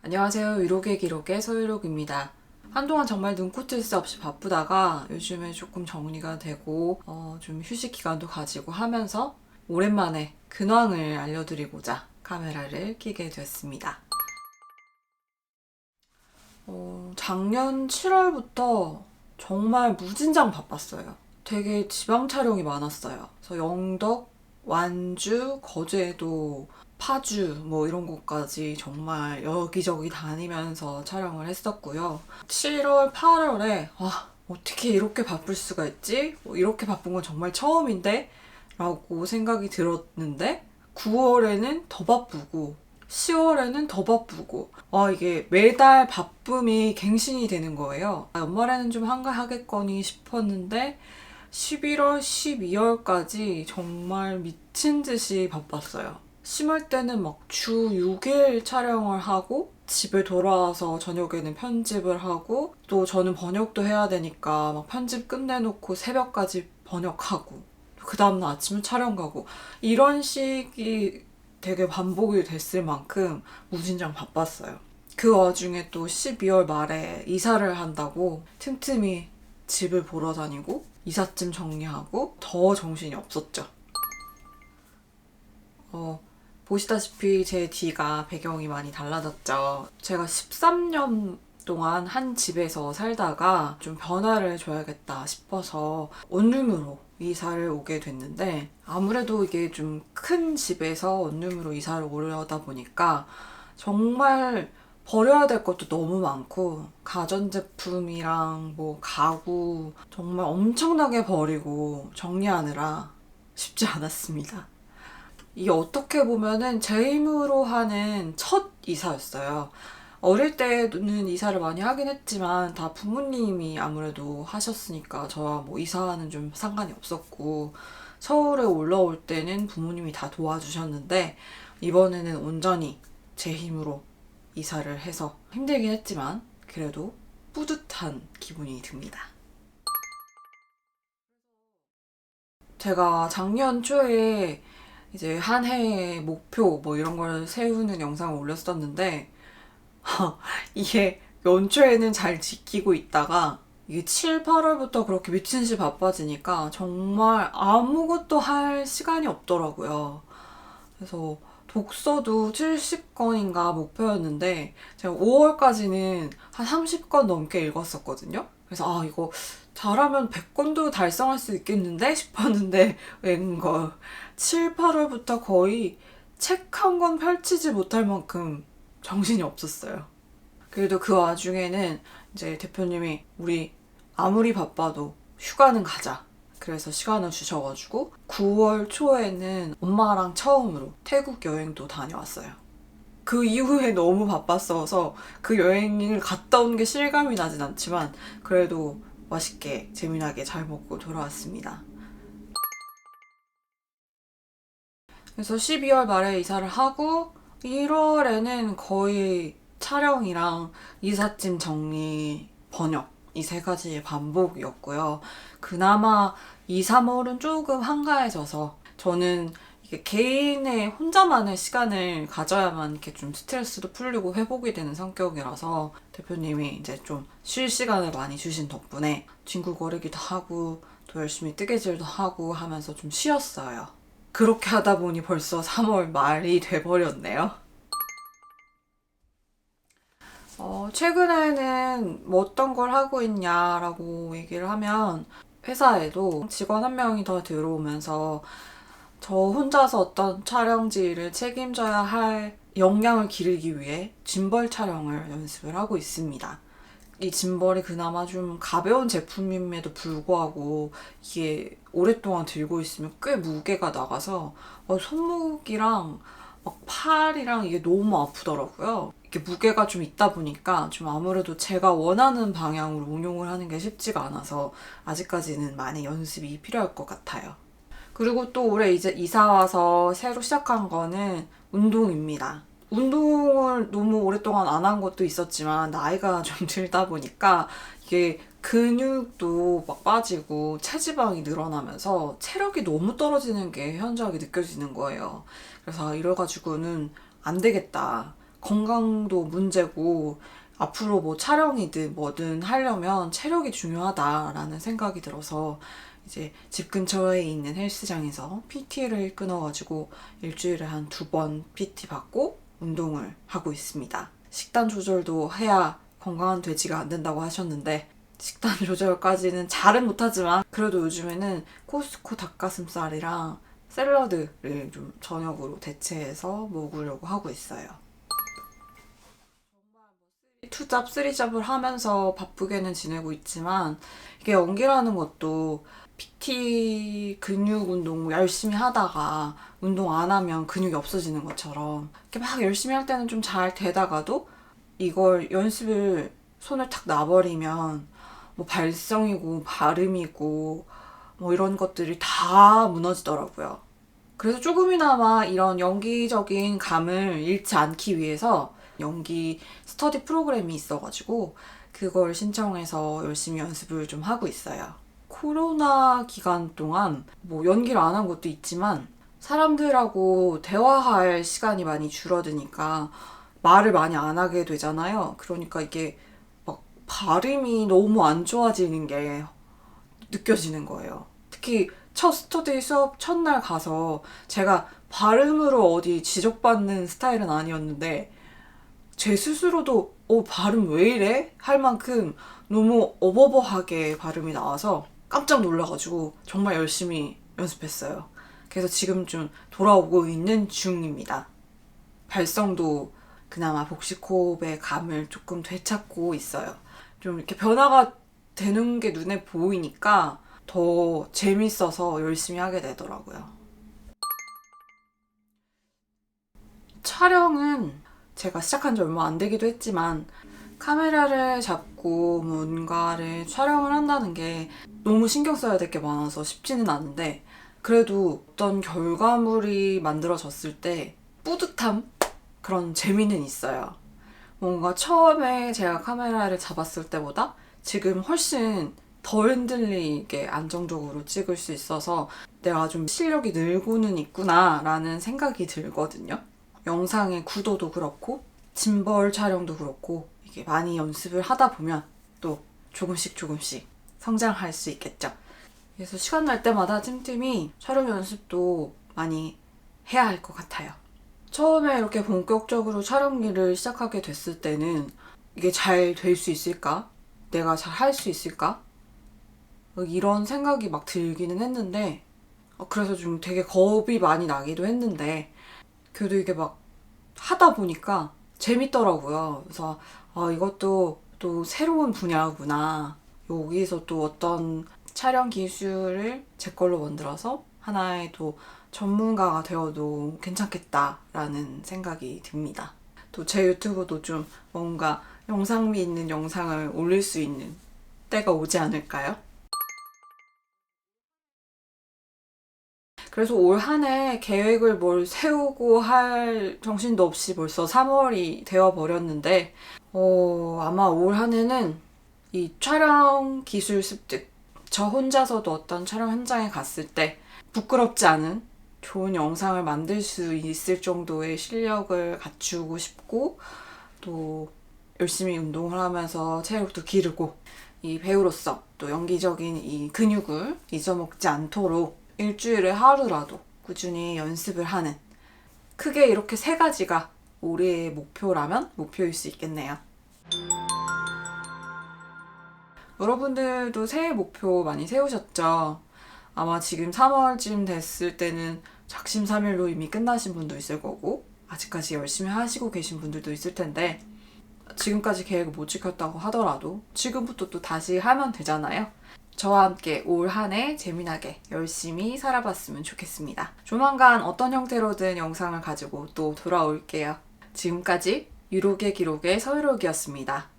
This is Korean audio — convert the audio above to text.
안녕하세요. 위로계 기록의 서유록입니다. 한동안 정말 눈코 뜰 새 없이 바쁘다가 요즘에 조금 정리가 되고 좀 휴식 기간도 가지고 하면서 오랜만에 근황을 알려드리고자 카메라를 켜게 됐습니다. 작년 7월부터 정말 무진장 바빴어요. 되게 지방 촬영이 많았어요. 그래서 영덕, 완주, 거제도, 파주 뭐 이런 곳까지 정말 여기저기 다니면서 촬영을 했었고요. 7월, 8월에 어떻게 이렇게 바쁠 수가 있지? 이렇게 바쁜 건 정말 처음인데? 라고 생각이 들었는데 9월에는 더 바쁘고 10월에는 더 바쁘고 이게 매달 바쁨이 갱신이 되는 거예요. 연말에는 좀 한가하겠거니 싶었는데 11월, 12월까지 정말 미친 듯이 바빴어요. 심할 때는 막 주 6일 촬영을 하고 집에 돌아와서 저녁에는 편집을 하고 또 저는 번역도 해야 되니까 막 편집 끝내놓고 새벽까지 번역하고 그 다음날 아침에 촬영 가고 이런 식이 되게 반복이 됐을 만큼 무진장 바빴어요. 그 와중에 또 12월 말에 이사를 한다고 틈틈이 집을 보러 다니고 이삿짐 정리하고 더 정신이 없었죠. 보시다시피 제 뒤가 배경이 많이 달라졌죠. 제가 13년 동안 한 집에서 살다가 좀 변화를 줘야겠다 싶어서 원룸으로 이사를 오게 됐는데 아무래도 이게 좀 큰 집에서 원룸으로 이사를 오려다 보니까 정말 버려야 될 것도 너무 많고 가전제품이랑 뭐 가구 정말 엄청나게 버리고 정리하느라 쉽지 않았습니다. 이게 어떻게 보면은 제 힘으로 하는 첫 이사였어요. 어릴 때는 이사를 많이 하긴 했지만 다 부모님이 아무래도 하셨으니까 저와 뭐 이사는 좀 상관이 없었고 서울에 올라올 때는 부모님이 다 도와주셨는데 이번에는 온전히 제 힘으로 이사를 해서 힘들긴 했지만 그래도 뿌듯한 기분이 듭니다. 제가 작년 초에 이제 한 해의 목표 뭐 이런 걸 세우는 영상을 올렸었는데 이게 연초에는 잘 지키고 있다가 이게 7, 8월부터 그렇게 미친 듯이 바빠지니까 정말 아무것도 할 시간이 없더라고요. 그래서 독서도 70권인가 목표였는데 제가 5월까지는 한 30권 넘게 읽었었거든요. 그래서 이거 잘하면 100권도 달성할 수 있겠는데 싶었는데 웬걸 7, 8월부터 거의 책 한 권 펼치지 못할 만큼 정신이 없었어요. 그래도 그 와중에는 이제 대표님이 우리 아무리 바빠도 휴가는 가자. 그래서 시간을 주셔가지고 9월 초에는 엄마랑 처음으로 태국 여행도 다녀왔어요. 그 이후에 너무 바빴어서 그 여행을 갔다 온 게 실감이 나진 않지만 그래도 맛있게 재미나게 잘 먹고 돌아왔습니다. 그래서 12월 말에 이사를 하고 1월에는 거의 촬영이랑 이삿짐 정리, 번역 이 세 가지의 반복이었고요. 그나마 2, 3월은 조금 한가해져서 저는 이게 개인의 혼자만의 시간을 가져야만 이렇게 좀 스트레스도 풀리고 회복이 되는 성격이라서 대표님이 이제 좀 쉴 시간을 많이 주신 덕분에 친구 거리기도 하고 또 열심히 뜨개질도 하고 하면서 좀 쉬었어요. 그렇게 하다 보니 벌써 3월 말이 돼버렸네요. 최근에는 뭐 어떤 걸 하고 있냐라고 얘기를 하면 회사에도 직원 한 명이 더 들어오면서 저 혼자서 어떤 촬영지를 책임져야 할 역량을 기르기 위해 짐벌 촬영을 연습을 하고 있습니다. 이 짐벌이 그나마 좀 가벼운 제품임에도 불구하고 이게 오랫동안 들고 있으면 꽤 무게가 나가서 손목이랑 막 팔이랑 이게 너무 아프더라고요. 이게 무게가 좀 있다 보니까 좀 아무래도 제가 원하는 방향으로 응용을 하는 게 쉽지가 않아서 아직까지는 많이 연습이 필요할 것 같아요. 그리고 또 올해 이제 이사 와서 새로 시작한 거는 운동입니다. 운동을 너무 오랫동안 안 한 것도 있었지만 나이가 좀 들다 보니까 이게 근육도 막 빠지고 체지방이 늘어나면서 체력이 너무 떨어지는 게 현저하게 느껴지는 거예요. 그래서 이래가지고는 안 되겠다. 건강도 문제고 앞으로 뭐 촬영이든 뭐든 하려면 체력이 중요하다라는 생각이 들어서 이제 집 근처에 있는 헬스장에서 PT를 끊어가지고 일주일에 한 2번 PT 받고 운동을 하고 있습니다. 식단 조절도 해야 건강한 돼지가 안 된다고 하셨는데 식단 조절까지는 잘은 못하지만 그래도 요즘에는 코스트코 닭가슴살이랑 샐러드를 좀 저녁으로 대체해서 먹으려고 하고 있어요. 투잡, 쓰리잡을 하면서 바쁘게는 지내고 있지만 이게 연기라는 것도 PT 근육 운동 열심히 하다가 운동 안 하면 근육이 없어지는 것처럼 이렇게 막 열심히 할 때는 좀 잘 되다가도 이걸 연습을 손을 탁 놔버리면 뭐 발성이고 발음이고 뭐 이런 것들이 다 무너지더라고요. 그래서 조금이나마 이런 연기적인 감을 잃지 않기 위해서 연기 스터디 프로그램이 있어가지고 그걸 신청해서 열심히 연습을 좀 하고 있어요. 코로나 기간 동안 뭐 연기를 안 한 것도 있지만 사람들하고 대화할 시간이 많이 줄어드니까 말을 많이 안 하게 되잖아요. 그러니까 이게 막 발음이 너무 안 좋아지는 게 느껴지는 거예요. 특히 첫 스터디 수업 첫날 가서 제가 발음으로 어디 지적받는 스타일은 아니었는데 제 스스로도 발음 왜 이래? 할 만큼 너무 어버버하게 발음이 나와서 깜짝 놀라가지고 정말 열심히 연습했어요. 그래서 지금 좀 돌아오고 있는 중입니다. 발성도 그나마 복식호흡의 감을 조금 되찾고 있어요. 좀 이렇게 변화가 되는 게 눈에 보이니까 더 재밌어서 열심히 하게 되더라고요. 촬영은 제가 시작한 지 얼마 안 되기도 했지만 카메라를 잡고 뭔가를 촬영을 한다는 게 너무 신경 써야 될 게 많아서 쉽지는 않은데 그래도 어떤 결과물이 만들어졌을 때 뿌듯함? 그런 재미는 있어요. 뭔가 처음에 제가 카메라를 잡았을 때보다 지금 훨씬 덜 흔들리게 안정적으로 찍을 수 있어서 내가 좀 실력이 늘고는 있구나 라는 생각이 들거든요. 영상의 구도도 그렇고 짐벌 촬영도 그렇고 이게 많이 연습을 하다 보면 또 조금씩 성장할 수 있겠죠. 그래서 시간 날 때마다 찜찜이 촬영 연습도 많이 해야 할 것 같아요. 처음에 이렇게 본격적으로 촬영일을 시작하게 됐을 때는 이게 잘 될 수 있을까? 내가 잘 할 수 있을까? 이런 생각이 막 들기는 했는데 그래서 좀 되게 겁이 많이 나기도 했는데 그래도 이게 막 하다 보니까 재밌더라고요. 그래서 이것도 또 새로운 분야구나. 여기서 또 어떤 촬영 기술을 제 걸로 만들어서 하나의 또 전문가가 되어도 괜찮겠다라는 생각이 듭니다. 또 제 유튜브도 좀 뭔가 영상미 있는 영상을 올릴 수 있는 때가 오지 않을까요? 그래서 올 한 해 계획을 뭘 세우고 할 정신도 없이 벌써 3월이 되어버렸는데 아마 올 한 해는 이 촬영 기술 습득, 저 혼자서도 어떤 촬영 현장에 갔을 때 부끄럽지 않은 좋은 영상을 만들 수 있을 정도의 실력을 갖추고 싶고 또 열심히 운동을 하면서 체력도 기르고 이 배우로서 또 연기적인 이 근육을 잊어먹지 않도록 일주일에 하루라도 꾸준히 연습을 하는 크게 이렇게 3가지가 올해의 목표라면 목표일 수 있겠네요. 여러분들도 새해 목표 많이 세우셨죠? 아마 지금 3월쯤 됐을 때는 작심삼일로 이미 끝나신 분도 있을 거고 아직까지 열심히 하시고 계신 분들도 있을 텐데 지금까지 계획을 못 지켰다고 하더라도 지금부터 또 다시 하면 되잖아요. 저와 함께 올 한 해 재미나게 열심히 살아봤으면 좋겠습니다. 조만간 어떤 형태로든 영상을 가지고 또 돌아올게요. 지금까지 유록의 기록의 서유록이었습니다.